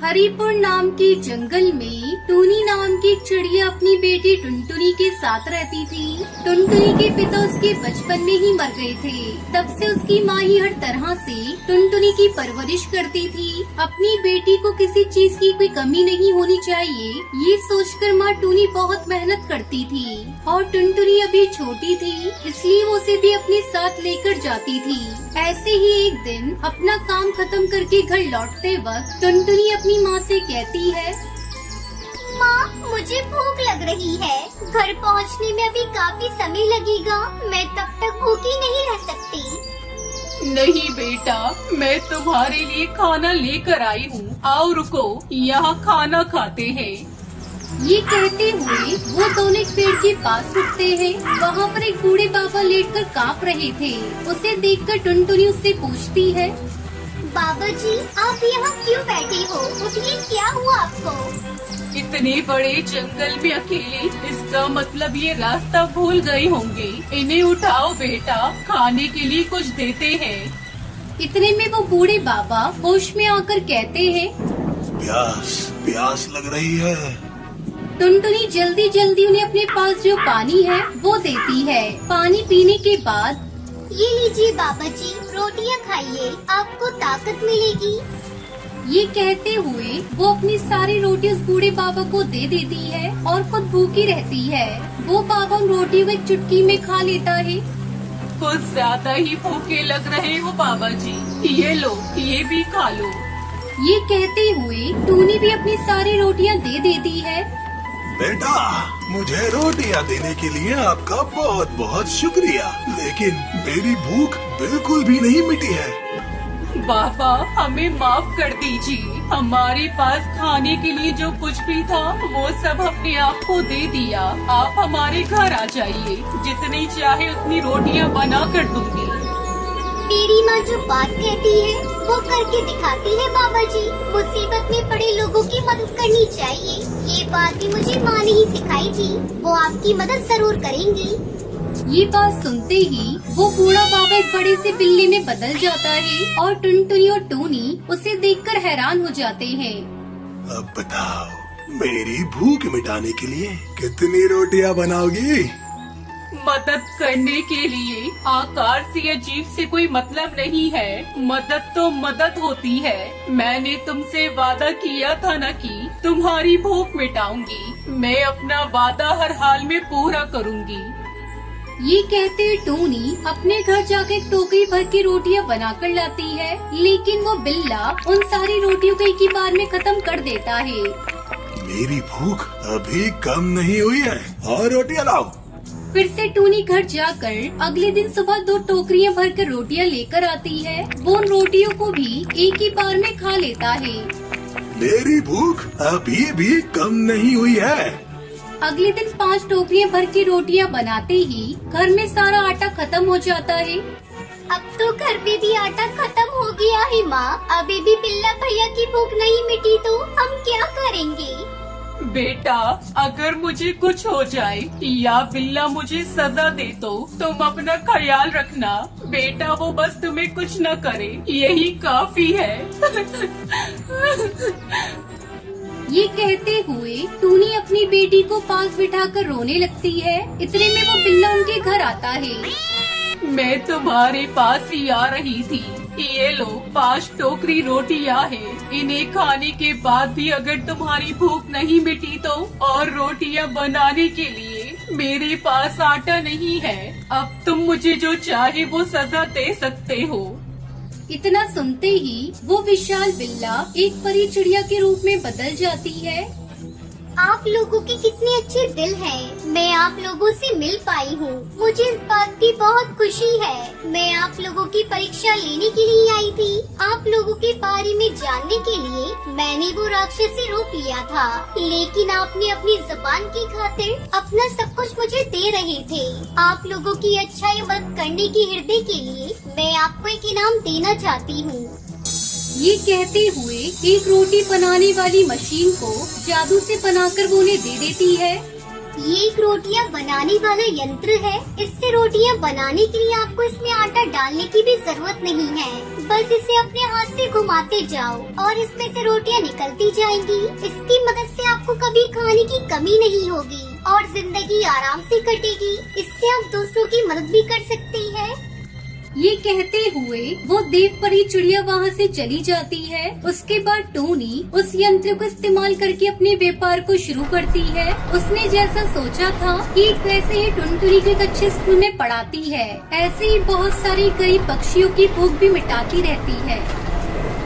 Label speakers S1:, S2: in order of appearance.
S1: हरिपुर नाम के जंगल में टूनी नाम की एक चिड़िया अपनी बेटी टुनटुनी के साथ रहती थी। टुनटुनी के पिता उसके बचपन में ही मर गए थे। तब से उसकी माँ ही हर तरह से टुनटुनी की परवरिश करती थी। अपनी बेटी को किसी चीज की कोई कमी नहीं होनी चाहिए, ये सोचकर माँ टूनी बहुत मेहनत करती थी। और टुनटुनी अभी छोटी थी, इसलिए वो उसे भी अपने साथ लेकर जाती थी। ऐसे ही एक दिन अपना काम खत्म करके घर लौटते वक्त टुनटुनी अपनी माँ से कहती है,
S2: माँ, मुझे भूख लग रही है। घर पहुँचने में अभी काफी समय लगेगा। मैं तब तक भूखी नहीं रह सकती।
S3: नहीं बेटा, मैं तुम्हारे लिए खाना लेकर आई हूँ। आओ रुको, यहाँ खाना खाते हैं।
S1: ये कहते हुए वो दोनों एक पेड़ के पास रुकते हैं। वहाँ पर एक बूढ़े बाबा लेटकर कांप रहे थे। उसे देखकर टुनटुनी उससे पूछती है,
S2: बाबा जी, आप यहाँ क्यों बैठे हो? उठिए, क्या हुआ आपको?
S3: इतने बड़े जंगल में अकेले, इसका मतलब ये रास्ता भूल गए होंगे। इन्हें उठाओ बेटा, खाने के लिए कुछ देते हैं।
S1: इतने में वो बूढ़े बाबा होश में आकर कहते हैं,
S4: प्यास लग रही है।
S1: टुनटुनी जल्दी जल्दी उन्हें अपने पास जो पानी है वो देती है। पानी पीने के बाद,
S2: ये लीजिए बाबा जी, रोटियाँ खाइए, आपको ताकत मिलेगी।
S1: ये कहते हुए वो अपनी सारी रोटी उस बूढ़े बाबा को दे देती है और खुद भूखी रहती है। वो बाबा उन रोटियों को एक चुटकी में खा लेता है।
S3: कुछ ज्यादा ही भूखे लग रहे हो बाबा जी, ये लो, ये भी खा लो।
S1: ये कहते हुए टूनी भी अपनी सारी रोटियां दे देती है।
S4: बेटा, मुझे रोटियां देने के लिए आपका बहुत बहुत शुक्रिया, लेकिन मेरी भूख बिल्कुल भी नहीं मिटी है।
S3: बाबा, हमें माफ कर दीजिए। हमारे पास खाने के लिए जो कुछ भी था वो सब अपने आप को दे दिया। आप हमारे घर आ जाइए, जितनी चाहे उतनी रोटियां बना कर दूंगी।
S2: मेरी माँ जो बात कहती है वो करके दिखाती है बाबा जी। मुसीबत में पड़े लोगों की मदद करनी चाहिए। ये बात भी मुझे माँ ने ही सिखाई थी। वो आपकी मदद जरूर करेंगी।
S1: ये बात सुनते ही वो बूढ़ा बाबा एक बड़े से बिल्ली में बदल जाता है और टुनटुनी और टूनी उसे देखकर हैरान हो जाते हैं।
S4: अब बताओ, मेरी भूख मिटाने के लिए कितनी रोटियां बनाओगी?
S3: मदद करने के लिए आकार से या जीभ से कोई मतलब नहीं है। मदद तो मदद होती है। मैंने तुमसे वादा किया था ना कि तुम्हारी भूख मिटाऊंगी। मैं अपना वादा हर हाल में पूरा करूंगी।
S1: ये कहते टूनी अपने घर जाकर एक टोकरी भर के रोटियां बनाकर लाती है, लेकिन वो बिल्ला उन सारी रोटियों को एक ही बार में खत्म कर देता है।
S4: मेरी भूख अभी कम नहीं हुई है, और रोटियां लाओ।
S1: फिर से टूनी घर जाकर अगले दिन सुबह 2 टोकरियां भरकर रोटियां लेकर आती है। वो उन रोटियों को भी एक ही बार में खा लेता है।
S4: मेरी भूख अभी भी कम नहीं हुई है।
S1: अगले दिन 5 टोकरियां भर के रोटियां बनाते ही घर में सारा आटा खत्म हो जाता है।
S2: अब तो घर में भी आटा खत्म हो गया है माँ। अभी भी बिल्ला भैया की भूख नहीं मिटी तो हम क्या करेंगे?
S3: बेटा, अगर मुझे कुछ हो जाए या बिल्ला मुझे सजा दे तो तुम अपना ख्याल रखना। बेटा, वो बस तुम्हें कुछ न करे, यही काफी है।
S1: ये कहते हुए टूनी अपनी बेटी को पास बिठाकर रोने लगती है। इतने में वो बिल्ला उनके घर आता है।
S3: मैं तुम्हारे पास ही आ रही थी। ये लो, 5 टोकरी रोटियां हैं। इन्हें खाने के बाद भी अगर तुम्हारी भूख नहीं मिटी तो और रोटियां बनाने के लिए मेरे पास आटा नहीं है। अब तुम मुझे जो चाहे वो सजा दे सकते हो।
S1: इतना सुनते ही वो विशाल बिल्ला एक परी चिड़िया के रूप में बदल जाती है।
S2: आप लोगों के कितने अच्छे दिल हैं। मैं आप लोगों से मिल पाई हूँ। मुझे इस बात की बहुत खुशी है। मैं आप लोगों की परीक्षा लेने के लिए आई थी। आप लोगों के बारे में जानने के लिए मैंने वो राक्षसी रूप लिया था, लेकिन आपने अपनी जुबान की खातिर अपना सब कुछ मुझे दे रहे थे। आप लोगों की अच्छाई मदद करने के हृदय के लिए मैं आपको एक इनाम देना चाहती हूँ।
S1: ये कहते हुए एक रोटी बनाने वाली मशीन को जादू से बनाकर वो उन्हें दे देती है।
S2: ये एक रोटियां बनाने वाला यंत्र है। इससे रोटियां बनाने के लिए आपको इसमें आटा डालने की भी जरूरत नहीं है। बस इसे अपने हाथ से घुमाते जाओ और इसमें से रोटियां निकलती जाएंगी। इसकी मदद से आपको कभी खाने की कमी नहीं होगी और जिंदगी आराम से कटेगी। इससे आप दूसरों की मदद भी कर सकती है।
S1: ये कहते हुए वो देव परी चिड़िया वहाँ से चली जाती है। उसके बाद टोनी उस यंत्र को इस्तेमाल करके अपने व्यापार को शुरू करती है। उसने जैसा सोचा था कि वैसे ही टुनटुनी को एक अच्छे स्कूल में पढ़ाती है। ऐसे ही बहुत सारे गरीब पक्षियों की भूख भी मिटाती रहती है।